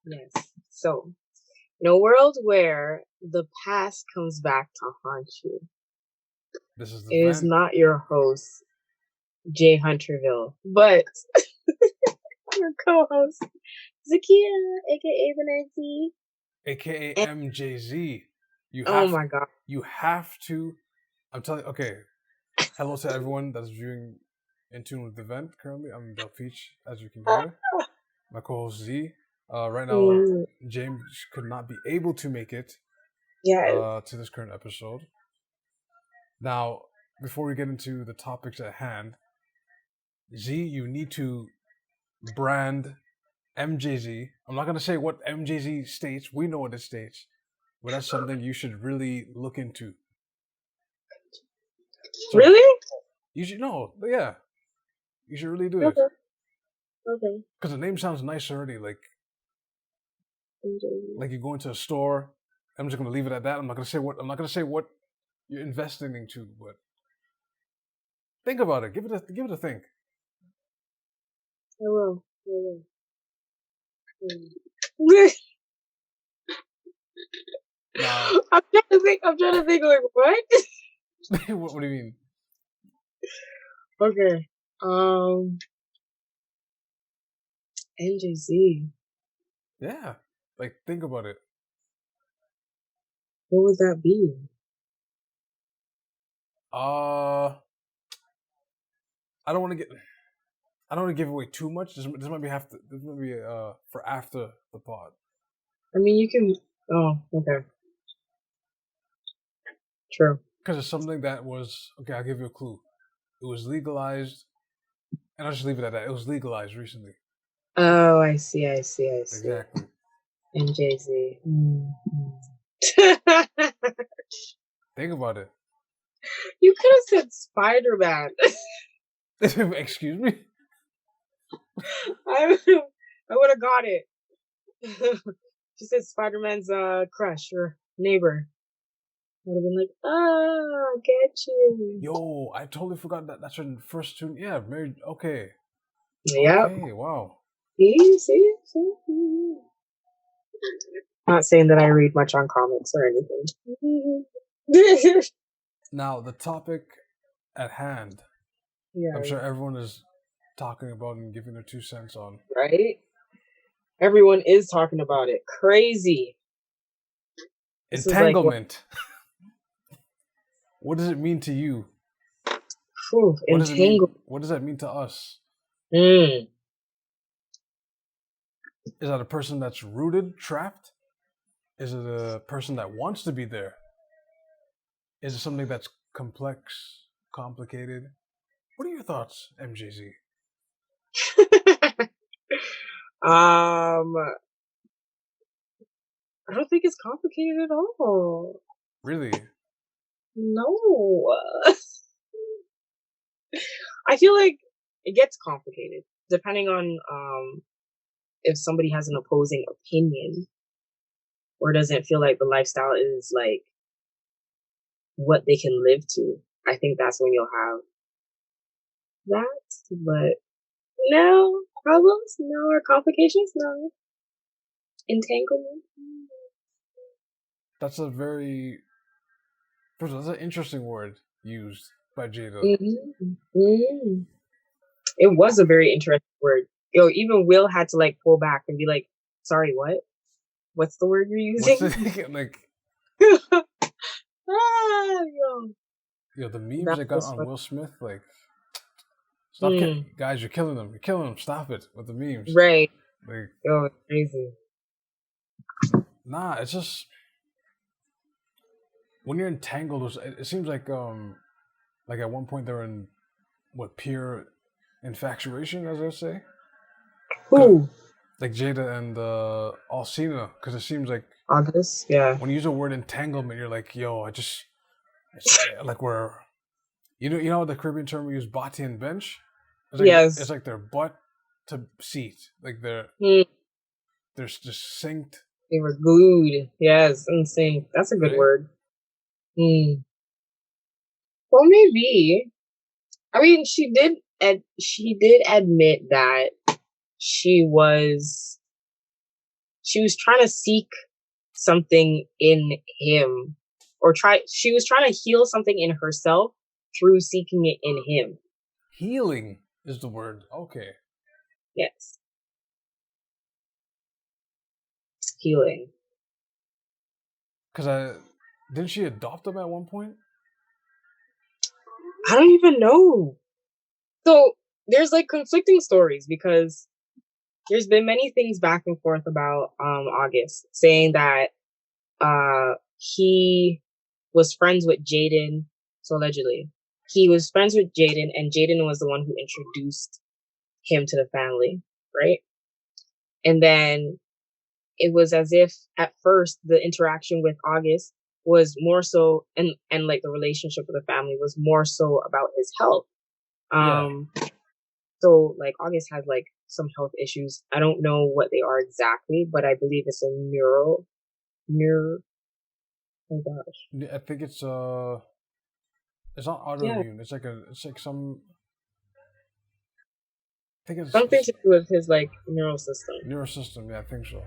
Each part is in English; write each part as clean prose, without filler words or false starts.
Yes. So, in a world where the past comes back to haunt you, This is the it is vent. not your host, Jay Hunterville, but your co-host, Zakia, aka Vanessa. AKA And MJZ. You oh have my god. you have to. I'm telling. Okay, hello to everyone that's viewing in tune with the event. Currently, I'm Del Peach, as you can hear. My co-host Z. Right now, Mm, James could not be able to make it yes. to this current episode. Now, before we get into the topics at hand, Z, you need to brand MJZ. I'm not gonna say what MJZ states. We know what it states, but that's something you should really look into. So Really? you should know, but yeah, you should really do it Okay. Okay. because the name sounds nice already. MJZ. Like you go into a store. I'm just gonna leave it at that. I'm not gonna say what. I'm not gonna say what you're investing into, but think about it. Give it a think. I will. I will. Mm. Now, I'm trying to think. I'm trying to think. Like what? what do you mean? Okay. NJZ. Yeah, like think about it. What would that be? Uh, I don't want to get. I don't want to give away too much. This might be This might be for after the pod I mean, you can. Oh, okay. True. because it's something that was okay. I'll give you a clue. It was legalized, and I'll just leave it at that. It was legalized recently. Oh, I see. I see. I see. Exactly. NJZ. Think about it. You could have said Spider-Man. Excuse me. I would have got it. She said Spider-Man's crush or neighbor. I would have been like, oh, get you. Yo, I totally forgot that. That's her first tune. Yeah, married. Okay. Yep. Okay. Wow. See. Not saying that I read much on comics or anything. Now the topic at hand. Yeah. I'm sure everyone is talking about and giving their 2 cents on. Right? Everyone is talking about it. Crazy. This is like Entanglement. What does it mean to you? What does it mean? entangled. What does that mean to us? Mm. Is that a person that's rooted, trapped? Is it a person that wants to be there? Is it something that's complex, complicated? What are your thoughts, MJZ? I don't think it's complicated at all. Really? No. I feel like it gets complicated depending on if somebody has an opposing opinion or doesn't feel like the lifestyle is like what they can live to. I think that's when you'll have that. But no problems, no or complications, no entanglement. That's a very. First of all, that's an interesting word used by Jada. Mm-hmm. Mm-hmm. It was a very interesting word. Even Will had to like pull back and be like, "Sorry, what? What's the word you're What's using?" the like? The memes That that got was on funny. Will Smith, like, Mm, guys, you're killing them. You're killing them. Stop it with the memes. right. Like, Crazy. nah, it's just when you're entangled. It seems like at one point they're in what pure infatuation, as I say. Who? Like Jada and Alcina, because it seems like August? Yeah. when you use the word entanglement, you're like, yo, it's like we're, you know the Caribbean term we use, bati and bench. It's Yes. like their butt to seat, like Mm, they're just synced, they were glued. Yes, insane. That's a good right? word. Mm. Well, maybe. I mean, she did admit that she was she was trying to seek something in him, or she was trying to heal something in herself through seeking it in him. Healing is the word. Okay. Yes. Healing. Because didn't she adopt him at one point? I don't even know. So there's like conflicting stories, because there's been many things back and forth about August, saying that he was friends with Jaden. So allegedly, he was friends with Jaden, and Jaden was the one who introduced him to the family, right? And then it was as if at first the interaction with August was more so, and like the relationship with the family was more so about his health. Yeah. So like August has like some health issues. I don't know what they are exactly, but I believe it's a neuro. Oh gosh. I think it's not Yeah, autoimmune. It's like some. I think something it's to do with his like neural system. neurosystem. Yeah, I think so.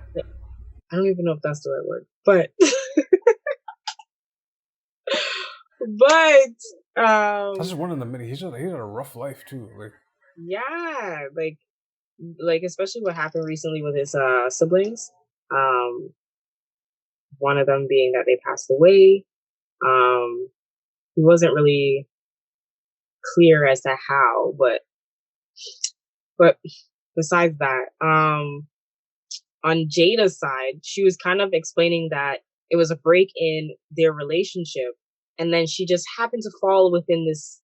I don't even know if that's the right word, but That's just one of the many. He's had a rough life too. Like, yeah, like especially what happened recently with his siblings. Um, one of them being that they passed away. He wasn't really clear as to how, but besides that, on Jada's side, she was kind of explaining that it was a break in their relationship, and then she just happened to fall within this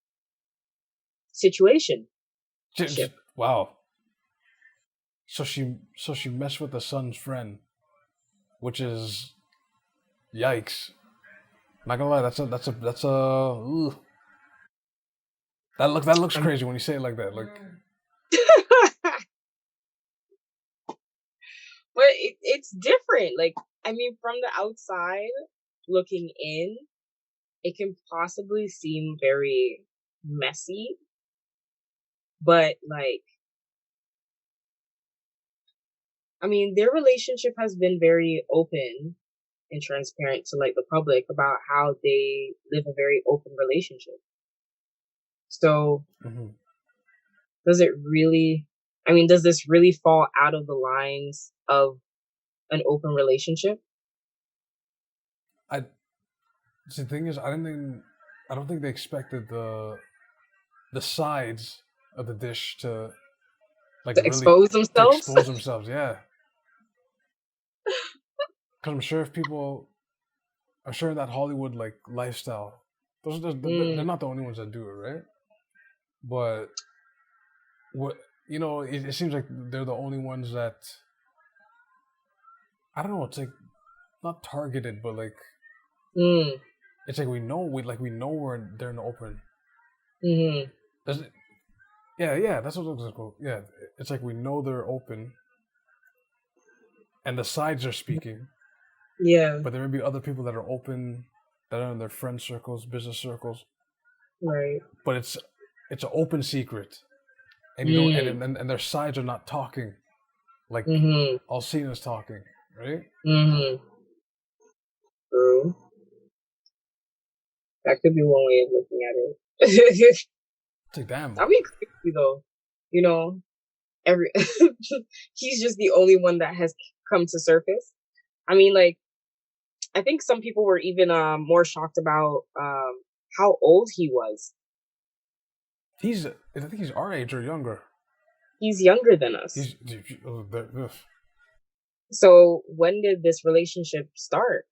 situation. wow. So she messed with the son's friend, which is yikes. Not gonna lie, that's a ugh. That looks crazy when you say it like that. Like, But it's different. Like, I mean, from the outside looking in, it can possibly seem very messy, but like, I mean, their relationship has been very open and transparent to like the public about how they live a very open relationship. So, does it really, I mean, does this really fall out of the lines of an open relationship? The thing is, I don't think they expected the sides of the dish to like To really expose to themselves? expose themselves. Yeah, because I'm sure in that Hollywood like lifestyle, they're Mm, not the only ones that do it, right? But what it seems like they're the only ones that I don't know. It's like not targeted, but like mm, it's like we know they're in the open. mm-hmm. Does it, yeah, that's what it looks like. Yeah, it's like we know they're open, and the sides are speaking, Yeah, but there may be other people that are open, that are in their friend circles, business circles, right. but it's an open secret, and you don't, Mm, and their sides are not talking like mm-hmm. all seen is talking, right? Mm-hmm. True. That could be one way of looking at it. It's like damn. That'd be crazy though. You know, every he's just the only one that has come to surface. I mean, like, I think some people were even more shocked about how old he was. I think he's our age or younger. He's younger than us. He's ugh. So when did this relationship start?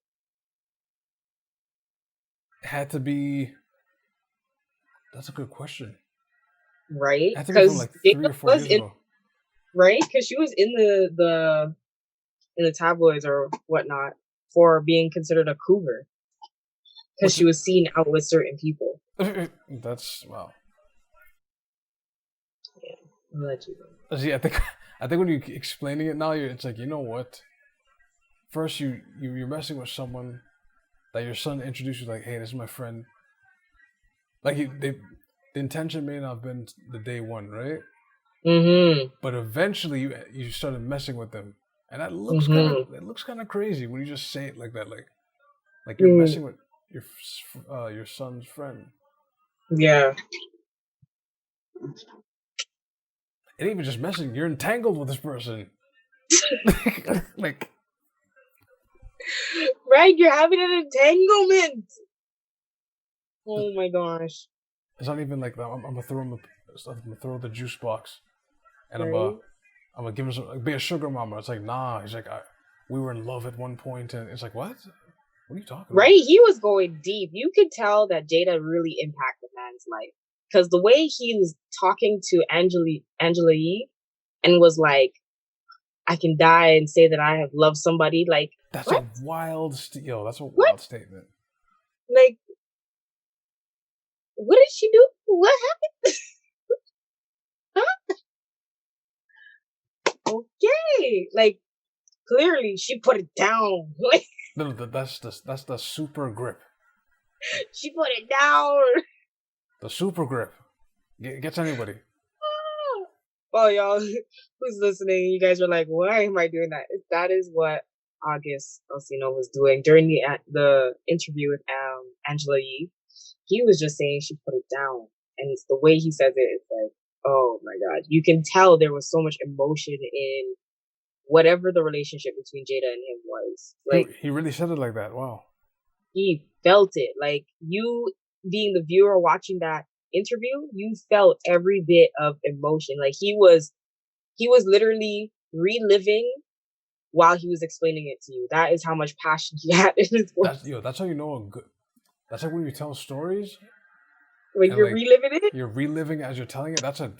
Had to be. That's a good question. Right? It had to be from Because like Dana 3 or 4 years was in, ago. right? Because she was in the tabloids or whatnot for being considered a cougar because Which she was seen out with certain people. that's wow. Yeah, I'll let you know. See, I think when you explaining it now, it's like you know what. First, you're messing with someone that your son introduced you like, hey, this is my friend. Like the intention may not have been the day one, right? Mm-hmm. But eventually you started messing with them, and that looks kind of Mm-hmm. it looks kind of crazy when you just say it like that, like you're Mm, messing with your son's friend. yeah. And even just messing, you're entangled with this person. Like Right, you're having an entanglement. Oh my gosh. it's not even like that. I'm gonna throw him. I'm gonna throw the juice box, and Right? I'm gonna give him some, like, be a sugar mama. It's like, nah. He's like, we were in love at one point, and it's like, what? What are you talking Right? about? He was going deep. You could tell that Jada really impacted man's life. Because the way he was talking to Angela Yee and was like, I can die and say that I have loved somebody. Like, That's what? a wild, that's a What? wild statement. Like, what did she do? What happened? Huh? Okay. Like, clearly she put it down. Like, No, that's the super grip. she put it down. The super grip gets anybody. Oh, y'all who's listening, you guys are like, why am I doing that? That is what August Alsina was doing during the interview with Angela Yee. He was just saying she put it down. And it's the way he says it, it's like, oh my God. You can tell there was so much emotion in whatever the relationship between Jada and him was. Like, He really said it like that. Wow. he felt it. Like, you being the viewer watching that interview, you felt every bit of emotion. Like, he was literally reliving while he was explaining it to you. That is how much passion he had in his voice. That's how you know a good. That's like when you tell stories When and you're like reliving it, you're reliving as you're telling it. That's a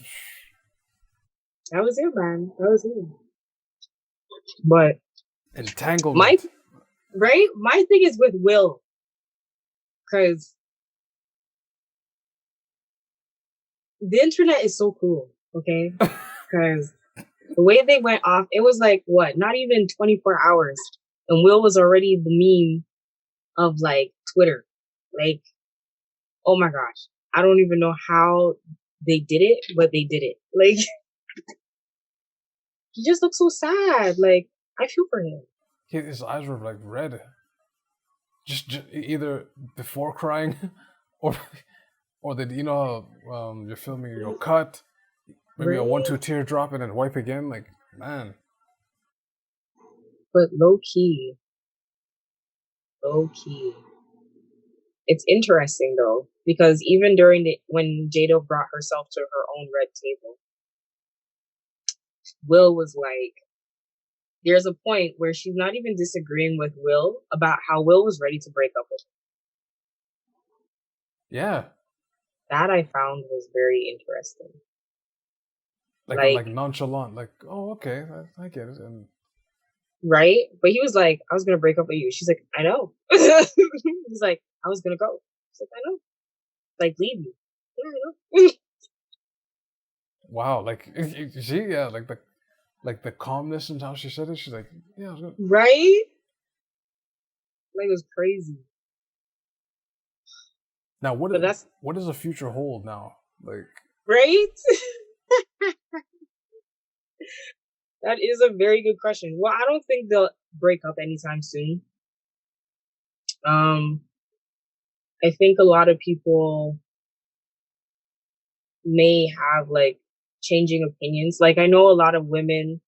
that was it, man. That was it. But my entanglement. right, my thing is with Will, because the internet is so cool. Okay, because the way they went off, it was like what? Not even 24 hours, and Will was already the meme of like Twitter. Like, oh my gosh, I don't even know how they did it, but they did it. Like, he just looks so sad. Like, I feel for him. His eyes were like red. Just either before crying, or did you're filming your cut, maybe a Right? 1-2 teardrop and then wipe again. Like, man, But low key. It's interesting though, because even during when Jado brought herself to her own red table, Will was like, there's a point where she's not even disagreeing with Will about how Will was ready to break up with yeah, her. That I found was very interesting. like Like, nonchalant, like, oh, okay, I get it, and right? But he was like, I was gonna break up with you. She's like, I know. He's like, I was gonna go. She's like, I know. Like, leave you. I know. wow, like you see, yeah, like the calmness and how she said it. She's like, yeah, I was gonna. Right? Like, it was crazy. Now, But that's what does the future hold now? Like, right. That is a very good question. Well, I don't think they'll break up anytime soon. Um, I think a lot of people may have like changing opinions. Like, I know a lot of women,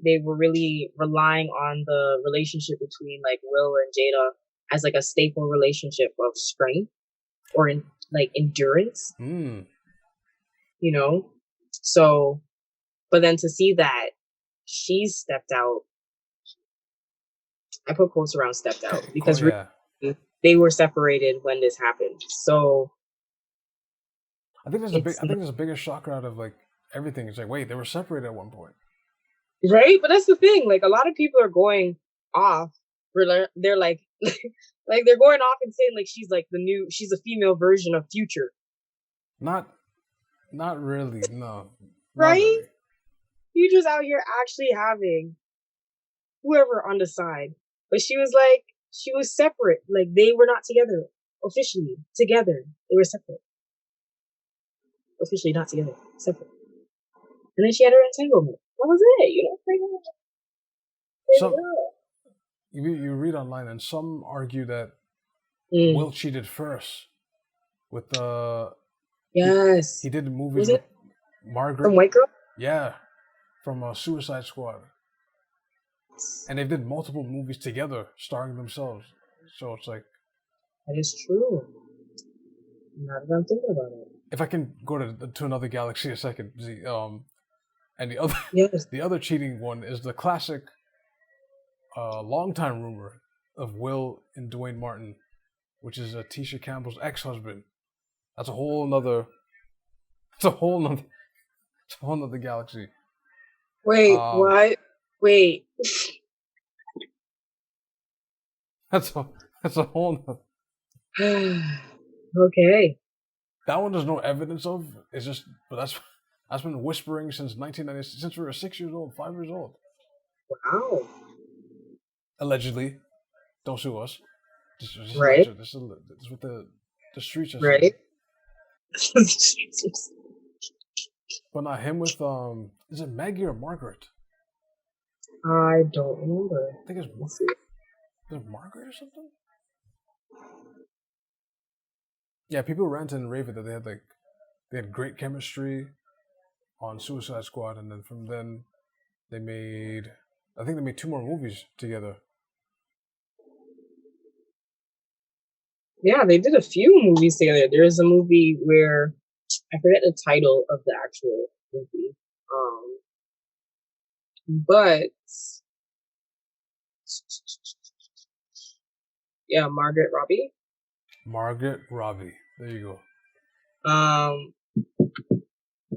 they were really relying on the relationship between like Will and Jada as like a staple relationship of strength or in like endurance, you know? So, but then to see that she's stepped out, I put quotes around stepped out because yeah. they were separated when this happened. So I think it's there's a bigger shocker out of like everything. It's like, wait, they were separated at one point. right, but that's the thing. Like, a lot of people are going off. They're like, like they're going off and saying like she's like she's a female version of Future. Not really. No, not Right? really. Future's out here actually having whoever on the side, but she was separate. Like, they were not together officially. Together, they were separate. Officially not together, separate. And then she had her entanglement. That was it, you know? some you read online, and some argue that Will cheated first with the Yes. he did the movies Was with it Margaret. from White Girl? Yeah, from Suicide Squad, and they did multiple movies together, starring themselves. So it's like That is true. Now that I'm thinking about it. if I can go to another galaxy a second, and the other Yes. the other cheating one is the classic, long-time rumor of Will and Dwayne Martin, which is Tisha Campbell's ex-husband. That's a whole nother. It's a whole nother. It's a whole nother galaxy. Wait, what? Wait. That's a whole nother. Okay. That one there's no evidence of. It's just, but that's been whispering since 1990, since we were 6 years old, 5 years old. Wow. Allegedly, don't sue us. Just right. This is what the streets are saying. Right. But not him with is it Maggie or Margaret? I don't remember. I think it's Margaret or something. Yeah, people ranted and raved that they had great chemistry on Suicide Squad, and then from then they made 2 more movies together. Yeah, they did a few movies together. There's a movie where I forget the title of the actual movie. But yeah, Margaret Robbie. Margaret Robbie. There you go.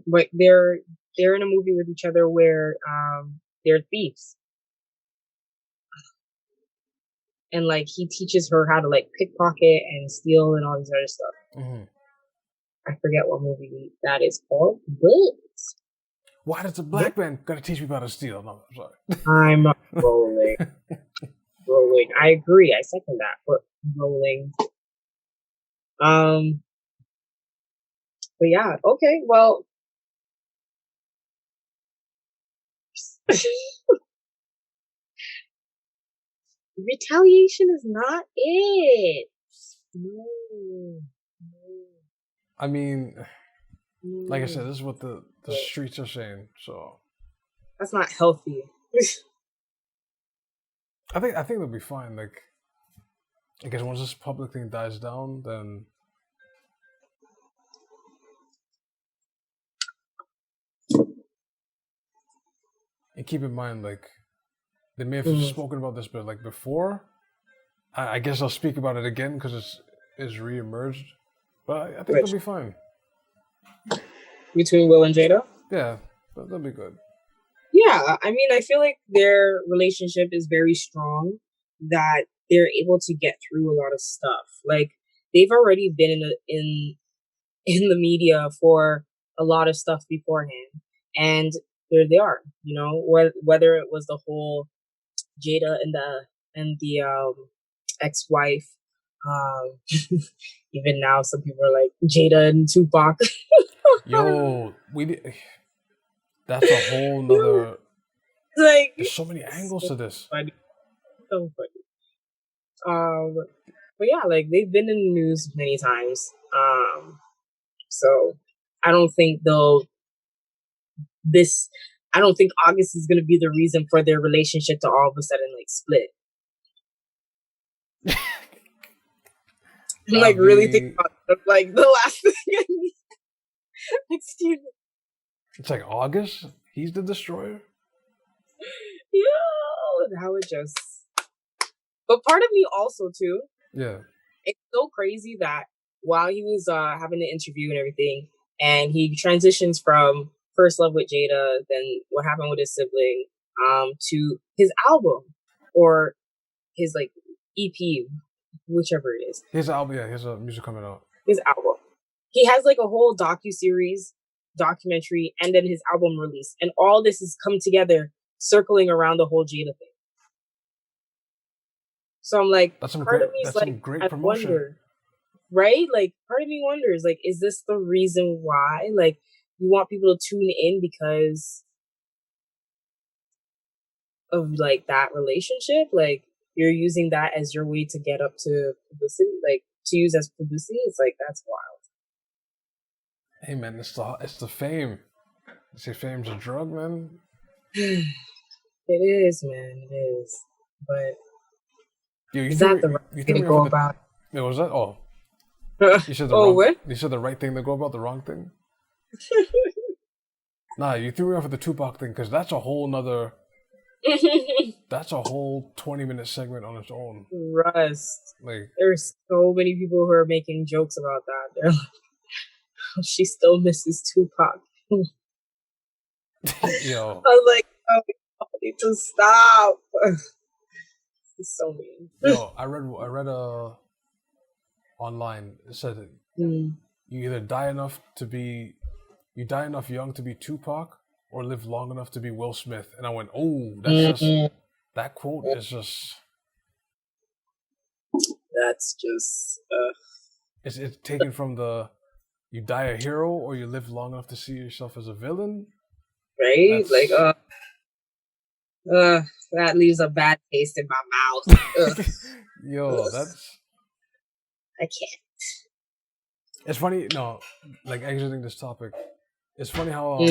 But they're in a movie with each other where they're thieves. And like he teaches her how to like pickpocket and steal and all this other stuff. Mm-hmm. I forget what movie that is called, but why does a black man gotta teach me about to steal? No, I'm sorry. I'm rolling. Rolling. I agree. I second that. But rolling. But yeah, okay, well. Retaliation is not it. No. I mean, like I said, this is what the streets are saying, so that's not healthy. I think it'll be fine. Like, I guess once this public thing dies down, then and keep in mind, like, they may have spoken about this, but like before, I guess I'll speak about it again because it's re-emerged. But I think it'll be fine. Between Will and Jada? Yeah, that'll be good. Yeah, I mean, I feel like their relationship is very strong, that they're able to get through a lot of stuff. Like, they've already been in the media for a lot of stuff beforehand, and there they are. You know, whether it was the whole Jada and the ex-wife. Even now, some people are like Jada and Tupac. Yo, that's a whole nother. Like, there's so many angles to this. Funny. So funny. But yeah, like they've been in the news many times. So I don't think I don't think August is going to be the reason for their relationship to all of a sudden like split. I'm like really thinking about it, like the last thing I need. Excuse me. It's like August? He's the destroyer? Yo, that would just. But part of me also too. Yeah. It's so crazy that while he was having the interview and everything, and he transitions from first love with Jada, then what happened with his sibling, to his album or his like EP, whichever it is. His album, yeah, his music coming out. His album. He has like a whole documentary, and then his album release, and all this has come together, circling around the whole Jada thing. So I'm like, that's some great promotion. Wonder, right? Like, part of me wonders, like, is this the reason why? Like, you want people to tune in because of like that relationship, like you're using that as your way to get up to publicity, like to use as publicity. It's like that's Hey man, it's the fame. You say fame's a drug, man. wild. It is, man. It is. But Yo, is that the right you way threw to me off go with the. about Yo, was that? Oh, it? you said the Oh, wrong. what? You said the right thing to go about, the wrong thing. Nah, you threw me off with the Tupac thing because that's a whole nother. That's a whole 20-minute segment on its own. Rust. Like, There's so many people who are making jokes about that. They're like, oh, she still misses Tupac. yo, I was like, oh, you need to stop. It's so mean. yo, I read online. It said that Mm. you either you die enough young to be Tupac, or live long enough to be Will Smith. And I went, oh, that quote is just. That's just It's taken from the you die a hero or you live long enough to see yourself as a villain. right. That's Like that leaves a bad taste in my mouth. yo, that's I can't. it's funny. No, like exiting this topic, it's funny how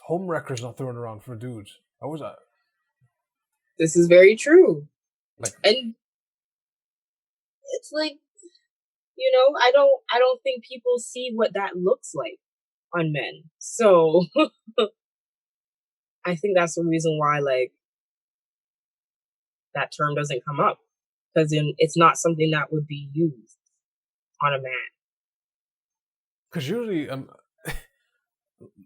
home wreckers not thrown around for dudes. I was This is very true, like, and it's like I don't think people see what that looks like on men. So I think that's the reason why like that term doesn't come up because it's not something that would be used on a man. because usually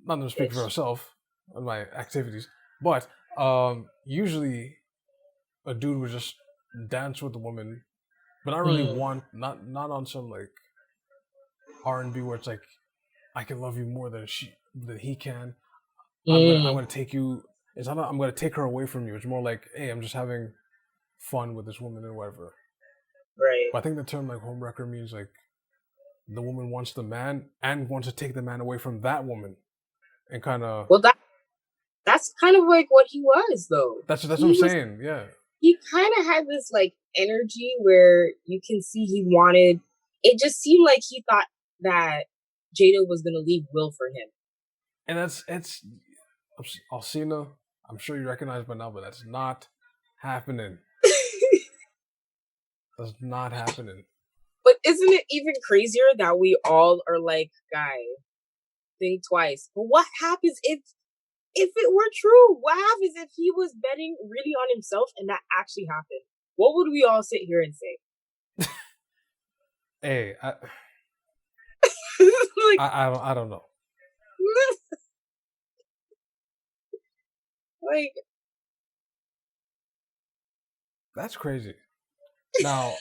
not to speak for myself on my activities, but usually a dude would just dance with a woman, but not really want not on some like R&B where it's like I can love you more than he can. I'm gonna take you. It's not. I'm gonna take her away from you. It's more like, hey, I'm just having fun with this woman and whatever. Right. But I think the term like homewrecker means like the woman wants the man and wants to take the man away from that woman, and kind of. Well, that's kind of like what he was though. That's what I'm saying. Yeah. He kind of had this like energy where you can see he wanted. It just seemed like he thought that Jada was gonna leave Will for him. And it's Alcina. I'm sure you recognize by now, but that's not happening. That's not happening. But isn't it even crazier that we all are like, guy, think twice. But what happens if it were true? What happens if he was betting really on himself and that actually happened? What would we all sit here and say? Hey, like, I don't know. Like, that's crazy. Now,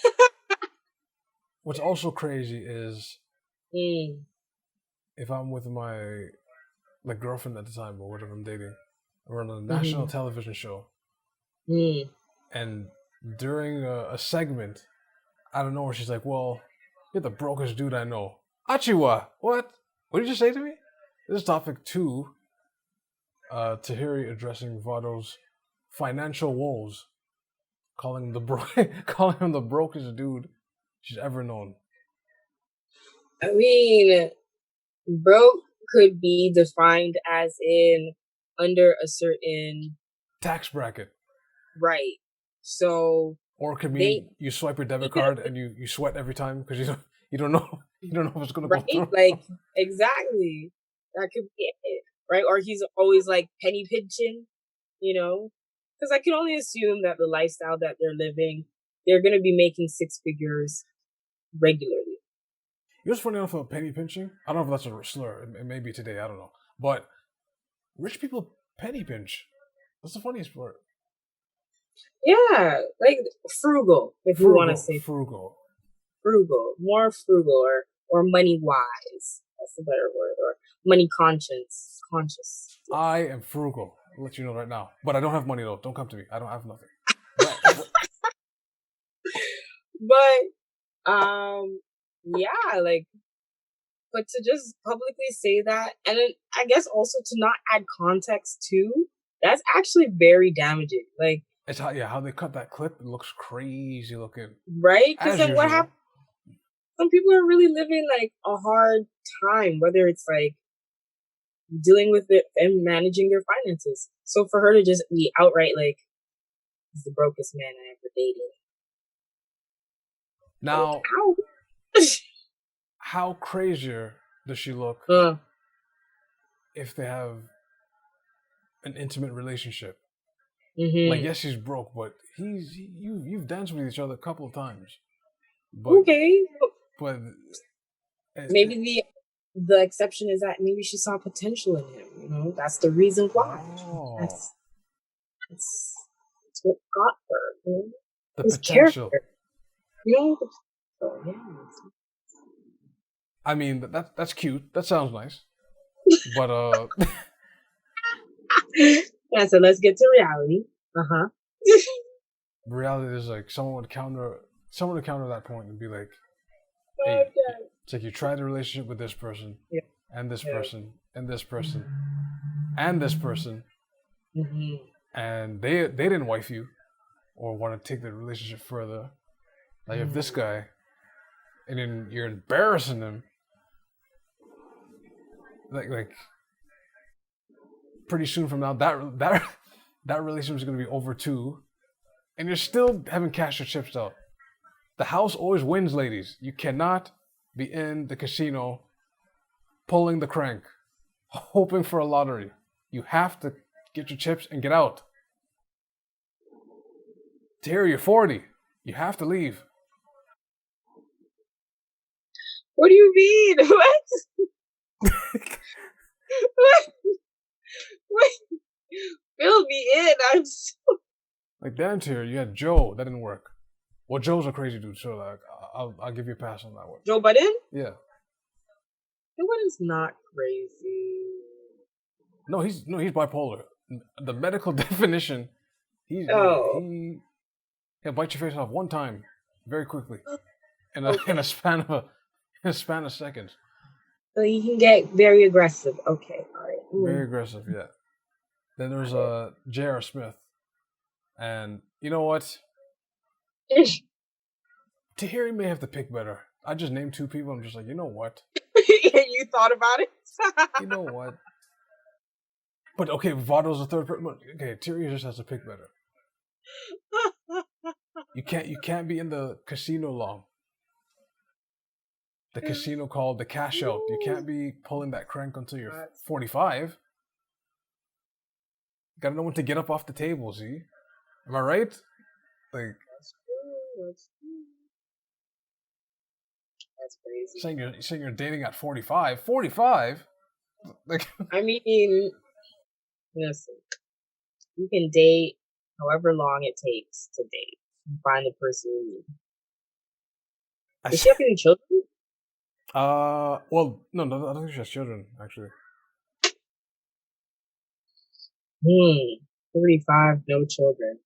what's also crazy is if I'm with my girlfriend at the time or whatever I'm dating, we're on a national television show, and during a segment, I don't know where she's like, "Well, you're the brokest dude I know." Achiwa, what? What did you say to me? This is topic 2. Tahiri addressing Vado's financial woes, calling him the brokest dude she's ever known. I mean, broke could be defined as in under a certain tax bracket, right? So, or it could mean you swipe your debit card and you sweat every time because you don't know if it's gonna go through. Like exactly, that could be it, right? Or he's always like penny pinching, because I can only assume that the lifestyle that they're living, they're gonna be making 6 figures regularly. You know what's funny enough about penny pinching? I don't know if that's a slur. It may be today. I don't know. But rich people penny pinch. That's the funniest part. Yeah, like frugal, if you want to say frugal, more frugal, or money wise. That's a better word, or money conscious. I am frugal. I'll let you know right now. But I don't have money though. Don't come to me. I don't have nothing. But yeah, like, but to just publicly say that, and then I guess also to not add context too, That's actually very damaging. Like, It's how they cut that clip. It looks crazy looking, right? Because as then what usual. happens? Some people are really living like a hard time, whether it's like dealing with it and managing their finances. So for her to just be outright like, he's the brokest man I ever dated. Now, Ow. how crazier does she look uh, if they have an intimate relationship? Like, mm-hmm. yes, she's broke, but you've danced with each other a couple of times. But Okay. but Maybe the exception is that maybe she saw potential in him. You know, that's the reason why. oh, That's what got her. You know? the His potential. character. You know. So, yeah. I mean, that's cute. That sounds nice. But Yeah. So let's get to reality. reality is like someone would counter that point and be like, hey, Okay. it's like you tried a relationship with this person, Yeah. and this Yeah. person, and this person, and this person, Mm-hmm. and they didn't wife you or want to take the relationship further. Like if this guy, and then you're embarrassing him, like pretty soon from now that relationship is going to be over too, and you're still haven't cashed your chips out. The house always wins, ladies. You cannot be in the casino pulling the crank, hoping for a lottery. You have to get your chips and get out. Terry, you're 40. You have to leave. What do you mean? What? What? Fill me in. I'm so. Like, damn, Terry, you had Joe. That didn't work. Well, Joe's a crazy dude, so like, I'll give you a pass on that one. Joe Budden? Yeah. Joe Budden's not crazy. No, he's bipolar. The medical definition, he'll bite your face off one time, very quickly, in a span of seconds. So he can get very aggressive. Okay, all right. Very aggressive, yeah. Then there's J.R. Smith, and you know what? Tahiri may have to pick better. I just named two people. I'm just like, you know what? You thought about it? You know what? But okay, Vado's the third person. Okay, Tahiri just has to pick better. You can't be in the casino long. The casino called the cash out. You can't be pulling that crank until you're 45. You gotta know when to get up off the table, see? Am I right? Like, that's crazy. Saying you're dating at 45. 45? Like, I mean, listen, you can date however long it takes to date and find the person you need. Does she have any children? Well, no, I don't think she has children, actually. 35, no children.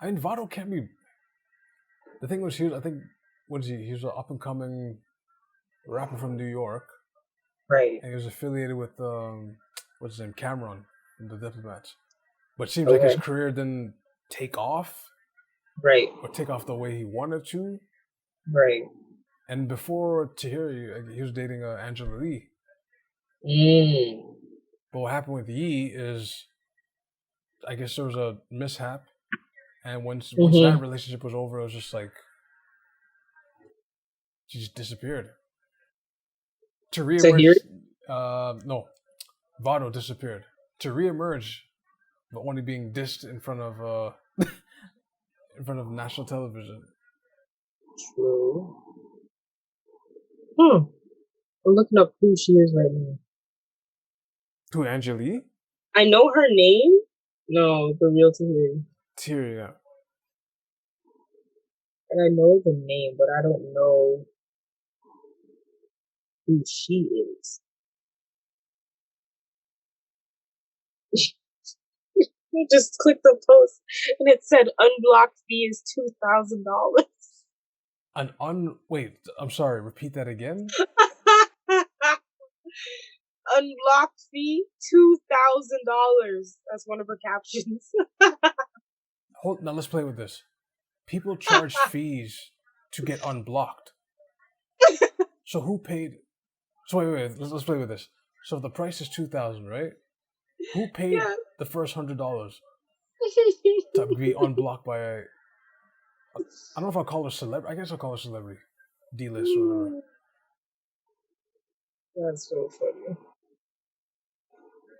I mean, Vado can't be. The thing was, he was an up and coming rapper from New York, right? And he was affiliated with what's his name, Cameron from the Diplomats. But it seems like his career didn't take off, right? Or take off the way he wanted to, right? And before Tahiri, he was dating Angela Lee. But what happened with Yee is, I guess there was a mishap, and once that relationship was over, it was just like she just disappeared. To reemerge, no, Vado disappeared. To reemerge, but only being dissed in front of national television. True. I'm looking up who she is right now. Who, Angela? I know her name. No, the real Tahiri. Tahiri, yeah. And I know the name, but I don't know who she is. You just clicked the post and it said unblocked fee is $2,000. Wait, I'm sorry, repeat that again? unlocked fee $2,000. That's one of her captions. Now let's play with this. People charge fees to get unblocked. So who paid? So wait. Let's play with this. So the price is $2,000, right? Who paid the first $100 to be unblocked by a? I don't know if I'll call it a celebrity. I guess I'll call it a celebrity, D-list or whatever. That's so funny.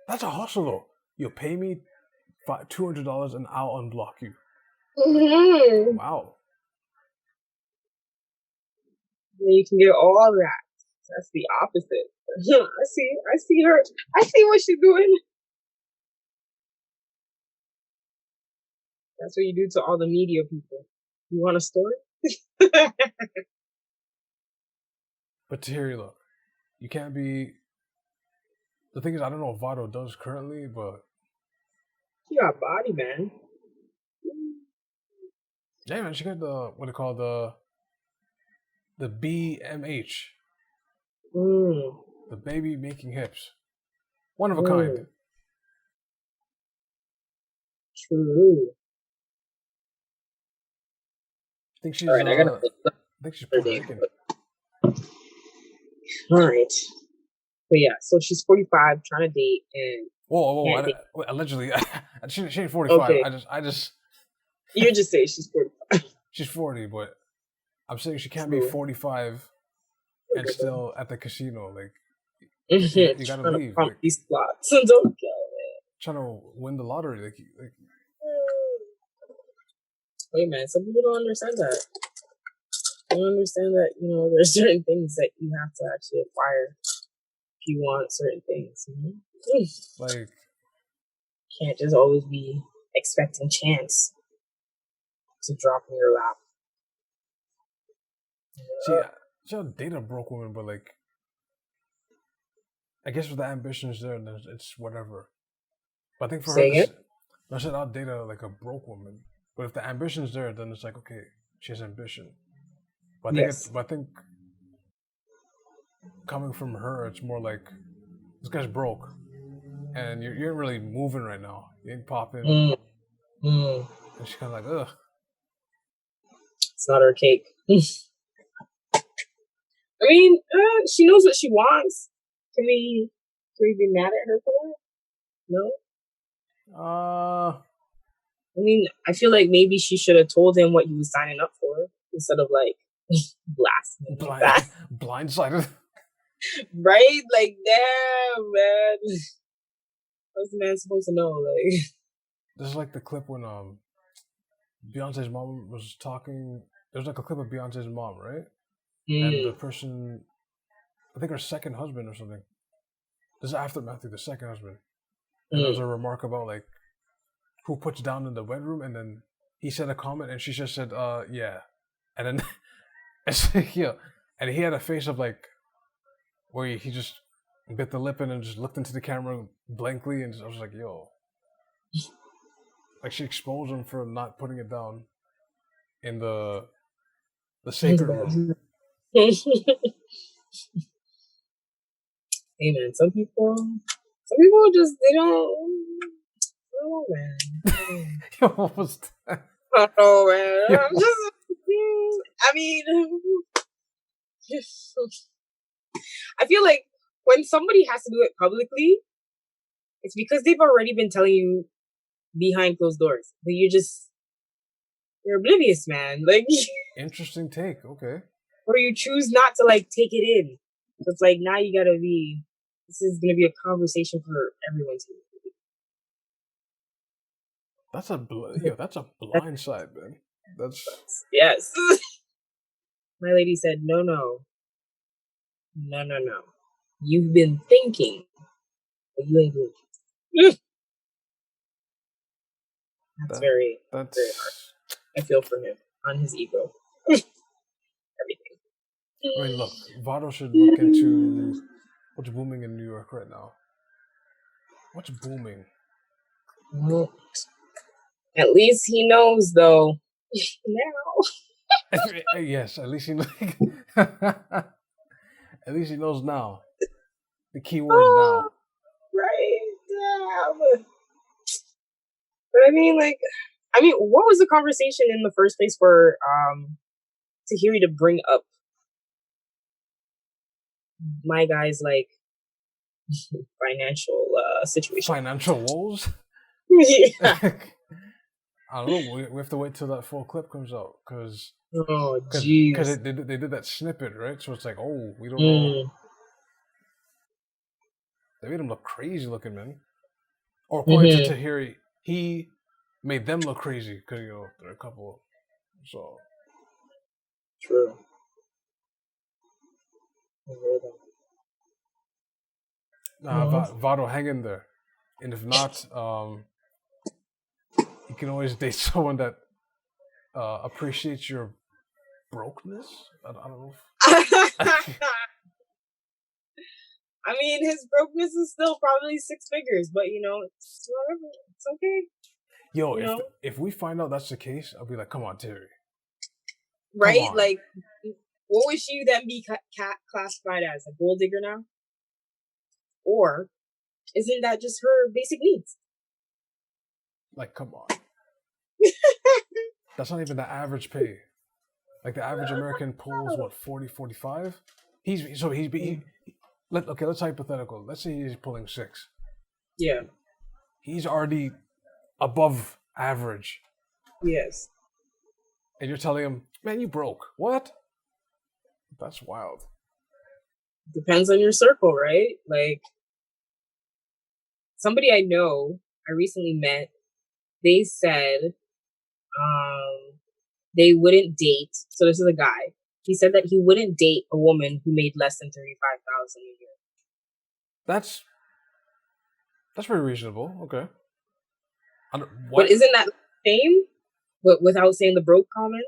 That's a hustle, though. You'll pay me $200 and I'll unblock you. Mm-hmm. Wow. Then you can get all that. That's the opposite. I see her. I see what she's doing. That's what you do to all the media people. You want a story? But Tahiri, look, you can't be. The thing is, I don't know what Vado does currently, but she got body, man. Yeah, man, she got the BMH, the baby making hips, one of a kind. True. I think she's. Right, I think she's Puerto Rican. All right. But yeah, so she's 45, trying to date, and whoa! Allegedly, she ain't 45. Okay. I just. You just say she's 45. She's 40, but I'm saying she can't be 45 and still at the casino. Like, you gotta leave. Like, these slots. Don't go, man. Trying to win the lottery. Like. Hey, man, some people don't understand that. They don't understand that, there's certain things that you have to actually acquire if you want certain things. Like, can't just always be expecting chance to drop in your lap. She'll date a broke woman, but like, I guess with the ambitions there, then it's whatever. But I think for her, I said I'll date a broke woman. But if the ambition's there, then it's like, okay, she has ambition. But I think coming from her, it's more like, this guy's broke, and you're really moving right now. You ain't popping. And she's kind of like, ugh. It's not her cake. I mean, she knows what she wants. Can we be mad at her for that? No? I mean, I feel like maybe she should have told him what he was signing up for instead of like blasting him like that. Blindsided. Right? Like, damn, man. What's the man supposed to know? Like, this is like the clip when Beyonce's mom was talking. There was like a clip of Beyonce's mom, right? And the person, I think her second husband or something. This is after Matthew, the second husband. And there was a remark about like who puts down in the bedroom, and then he said a comment, and she just said, yeah. And then and he had a face of like where he just bit the lip and just looked into the camera blankly, and I was like, yo. Like, she exposed him for not putting it down in the sacred room. Hey man, some people just they don't know, man. Yo, what was that? I don't know, man. I'm just, I mean, I feel like when somebody has to do it publicly, it's because they've already been telling you behind closed doors. But you're oblivious, man. Like, interesting take. Okay. Or you choose not to like take it in. So it's like now you gotta be. This is gonna be a conversation for everyone to. That's a blind side, man. Yes. My lady said, no. You've been thinking, but you ain't doing it. That's very hard. I feel for him on his ego. Everything. I mean, look, Vado should look into what's booming in New York right now. What's booming? Well, at least he knows, though. Now. Yes, at least he knows. At least he knows now. the key word Oh, now. right. But I mean, like, what was the conversation in the first place for Tahiri to bring up my guy's like financial situation? Financial woes? Yeah. I don't know. We have to wait till that full clip comes out because Oh, because jeez. they did that snippet, right? So it's like, oh, we don't know. Mm. They made him look crazy looking, man. Or according to Mm-hmm. Tahiri, he made them look crazy because they're a couple. So True. Mhm. Vado, hang in there, and if not, you can always date someone that appreciates your brokenness. I don't know. I mean, his brokenness is still probably six figures, but it's whatever. It's okay. Yo, You know, if we find out that's the case, I'll be like, come on, Terry, come right? on. Like, what would she then be classified as? A gold digger now? Or isn't that just her basic needs? Like, come on. That's not even the average pay. Like the average American pulls what 40, 45? Let's hypothetical. Let's say he's pulling 6. Yeah. He's already above average. Yes. And you're telling him, man, you broke. What? That's wild. Depends on your circle, right? Like, somebody I know, I recently met, they said they wouldn't date. So this is a guy. He said that he wouldn't date a woman who made less than 35,000 a year. That's very reasonable. Okay. But What? isn't that the same? But without saying the broke comment,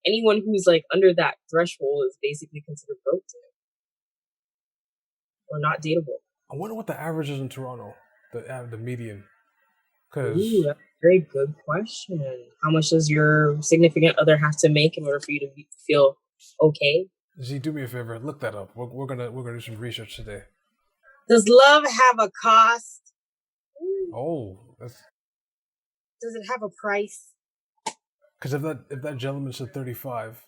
anyone who's like under that threshold is basically considered broke to him or not dateable. I wonder what the average is in Toronto. The median. Ooh, Because that's a very good question. How much does your significant other have to make in order for you to feel okay? Z, do me a favor, look that up. We're gonna do some research today. Does love have a cost? Oh, Does it have a price? because if that gentleman said 35,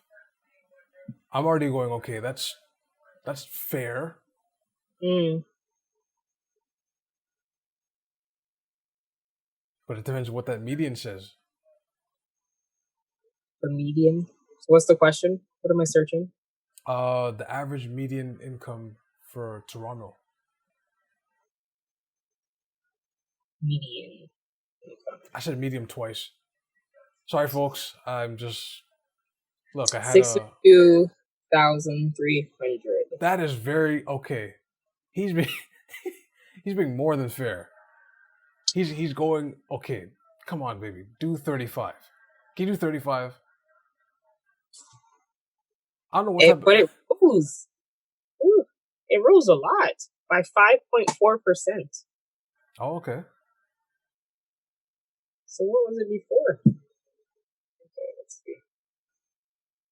I'm already going, okay, that's fair. Mm. But it depends what that median says. The median. So what's the question? What am I searching? The average median income for Toronto. Median. I said medium twice. Sorry, folks. I'm just look. I had a. 62,300. That is very okay. He's being he's being more than fair. He's going okay. Come on, baby. Do 35. Can you do 35? I don't know what type. But it rose. Ooh, it rose a lot by 5.4%. Oh, okay. So what was it before? Okay, let's see.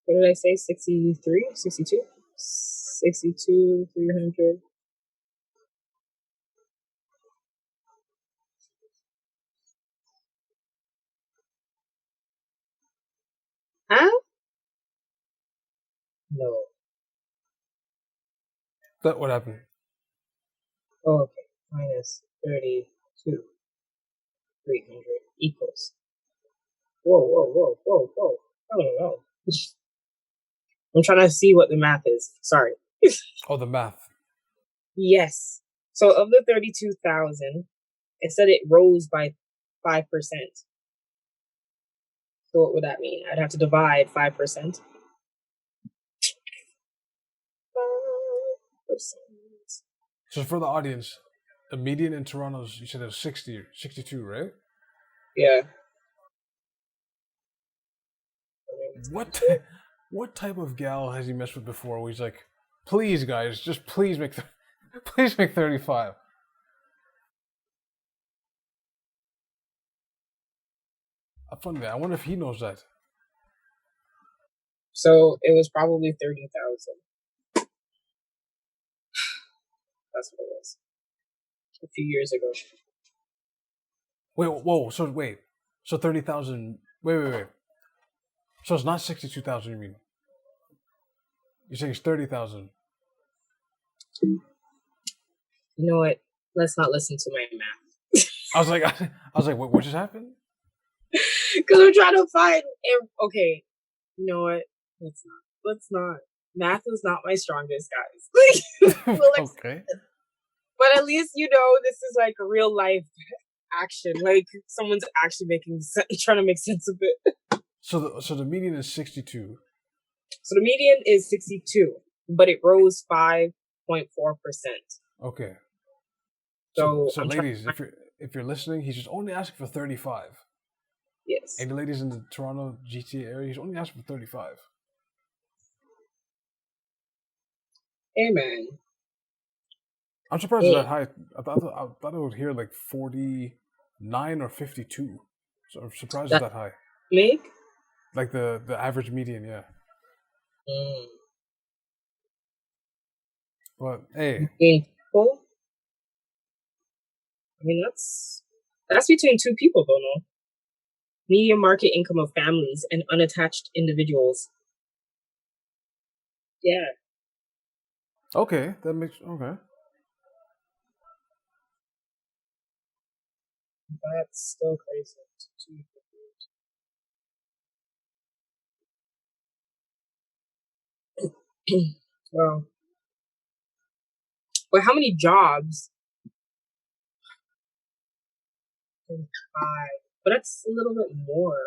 What did I say? 63? 62? 62, 300. Huh? No. That what happened? Oh, okay. Minus 32, 300 equals. Whoa, whoa, whoa, whoa, whoa. I don't know. I'm trying to see what the math is. Sorry. Oh, the math. Yes. So of the 32,000, it said it rose by 5%. So what would that mean? I'd have to divide 5%. 5%. So for the audience, the median in Toronto is, you said it was 60, 62, right? Yeah. What type of gal has he messed with before? Where he's like, please, guys, just please make please make 35. Funny that. I wonder if he knows that. So it was probably 30,000. That's what it was. A few years ago. Wait, whoa. So wait. So 30,000. Wait. So it's not 62,000. You mean? You're saying it's 30,000. You know what? Let's not listen to my math. I was like, what just happened? Because I'm trying to find. Okay, you know what? Let's not. Math is not my strongest, guys. Okay. But at least this is like a real life action. Like someone's actually trying to make sense of it. So the median is 62. So the median is 62, but it rose 5.4%. Okay. So ladies, if you're listening, he's just only asking for 35. Yes. And the ladies in the Toronto GTA area, he's only asking for 35. Hey man. I'm surprised it's that high. I thought I would hear like 49 or 52. So I'm surprised it's that high. Make? Like the average median, yeah. But hey. People? I mean that's between two people though, no? Median market income of families and unattached individuals. Yeah. Okay, that makes okay. That's still crazy. Well, but how many jobs? 5. But that's a little bit more.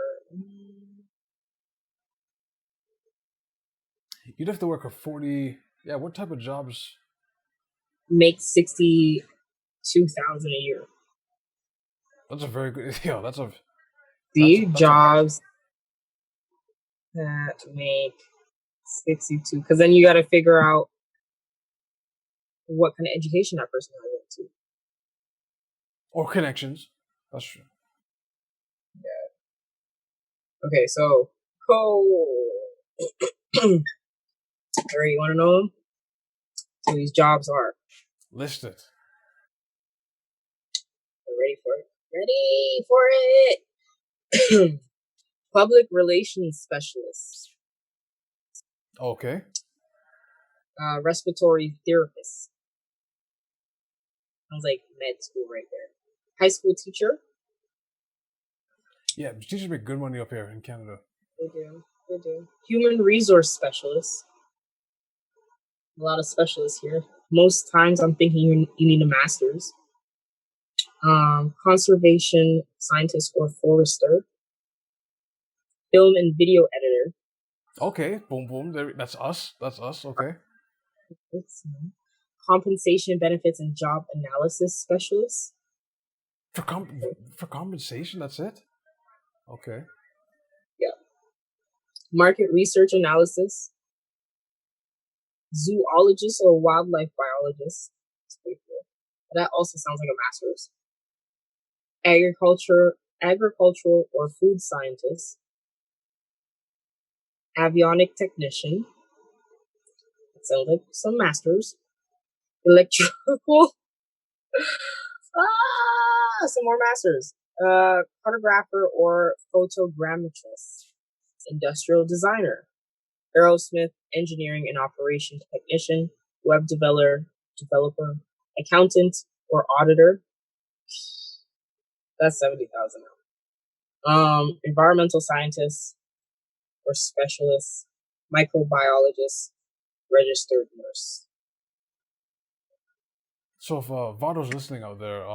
You'd have to work a 40. Yeah, what type of jobs? Make 62,000 a year. That's a very good. Yeah, that's a. Jobs that make 62, because then you got to figure out what kind of education that person has to. Or connections. That's true. Yeah. Okay, so Harry, you want to know them? So these jobs are listed. Ready for it? Ready for it! Public relations specialist. Okay. Respiratory therapist. Sounds like med school right there. High school teacher. Yeah, teachers make good money up here in Canada. They do. Human resource specialist. A lot of specialists here. Most times I'm thinking you need a master's. Conservation scientist or forester. Film and video editor. Okay, boom. That's us. Okay. Compensation, benefits, and job analysis specialist. For compensation, that's it? Okay. Yeah. Market research analysis. Zoologist or wildlife biologist. That's pretty cool. That also sounds like a master's. Agricultural or food scientist. Avionic technician. That sounds like some masters. Electrical. Some more masters. Cartographer or photogrammetrist. Industrial designer. Aerosmith, engineering and operation technician. Web developer, accountant, or auditor. That's 70,000 now. Environmental scientist or specialist, microbiologist, registered nurse. So if Vado's listening out there,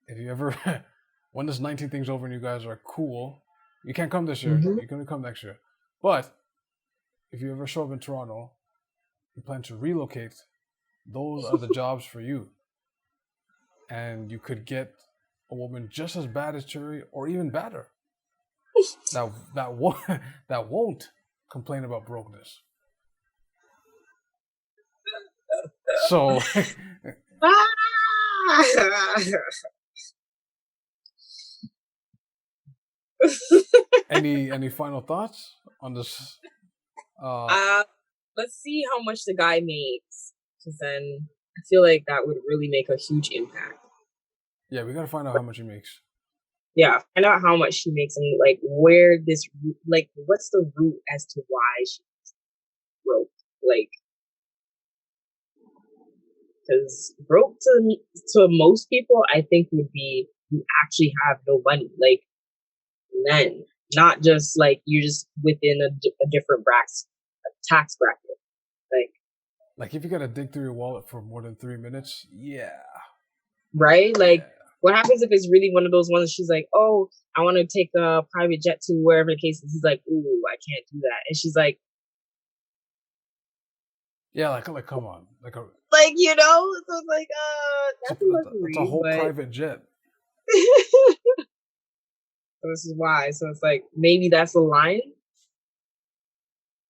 if you ever when this 19 thing's over and you guys are cool, you can't come this year. Mm-hmm. You're gonna come next year. But if you ever show up in Toronto, you plan to relocate, those are the jobs for you. And you could get a woman just as bad as Cherry or even better. that won't complain about brokenness. So any final thoughts on this? Let's see how much the guy makes, because then I feel like that would really make a huge impact. Yeah, we gotta find out how much he makes. Yeah, find out how much she makes and like where this like what's the root as to why she broke. Like, because broke to most people, I think would be you actually have no money. Like then, not just like you're just within a different tax bracket. Like if you gotta dig through your wallet for more than 3 minutes, yeah. Right? Like, Yeah. what happens if it's really one of those ones she's like, oh, I want to take a private jet to wherever the case is. He's like, ooh, I can't do that. And she's like, yeah, like come on. so it's like, that's a It's a luxury, whole but private jet. so this is why. So it's like, maybe that's the line.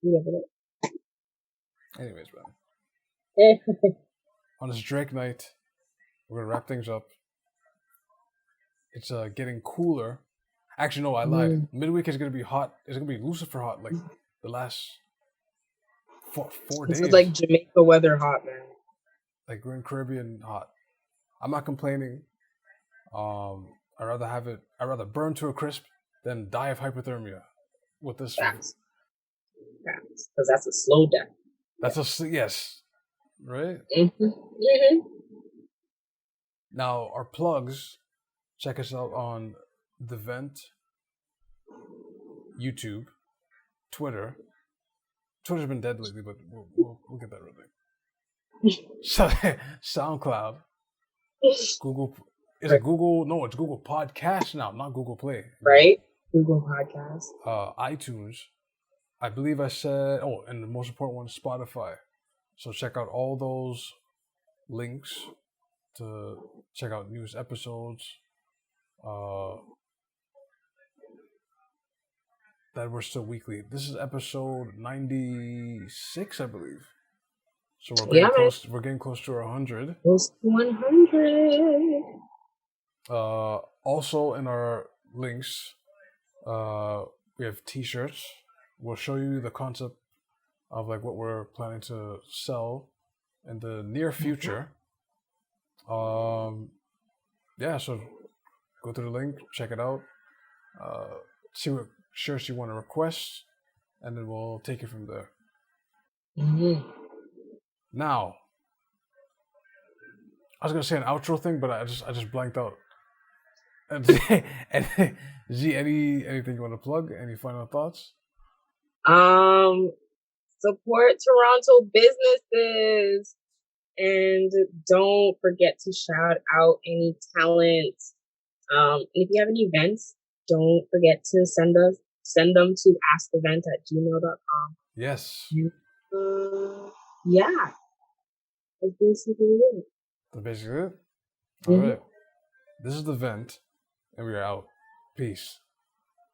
You never know. Anyways, man. On this Drake night, we're gonna wrap things up. It's getting cooler. Actually, no, I lied. Midweek is gonna be hot. It's gonna be Lucifer hot, like the last 4 days. It's like Jamaica weather hot, man. Like Grand Caribbean hot. I'm not complaining. I'd rather burn to a crisp than die of hypothermia with this. Facts. Because that's a slow death. That's yes, right? Mm-hmm. Mm-hmm. Now our plugs. Check us out on The Vent, YouTube, Twitter. Twitter's been dead lately, but we'll get that running. SoundCloud, Google. Is it Google? No, it's Google Podcast now, not Google Play. Right? Google Podcast. iTunes. I believe I said. Oh, and the most important one, Spotify. So check out all those links to check out newest episodes. That we're still weekly. This is episode 96, I believe. So we're getting close. We're getting close to 100. Close to 100. Also in our links, we have T-shirts. We'll show you the concept of like what we're planning to sell in the near future. Yeah. So go to the link, check it out. See what shirts you want to request, and then we'll take it from there. Mm-hmm. Now, I was gonna say an outro thing, but I just blanked out. And Z, anything you want to plug? Any final thoughts? Support Toronto businesses, and don't forget to shout out any talents. If you have any events, don't forget to send them to askevent@gmail.com. Yes. Yeah. That's basically it. That's basically it. All right. This is The Vent, and we are out. Peace.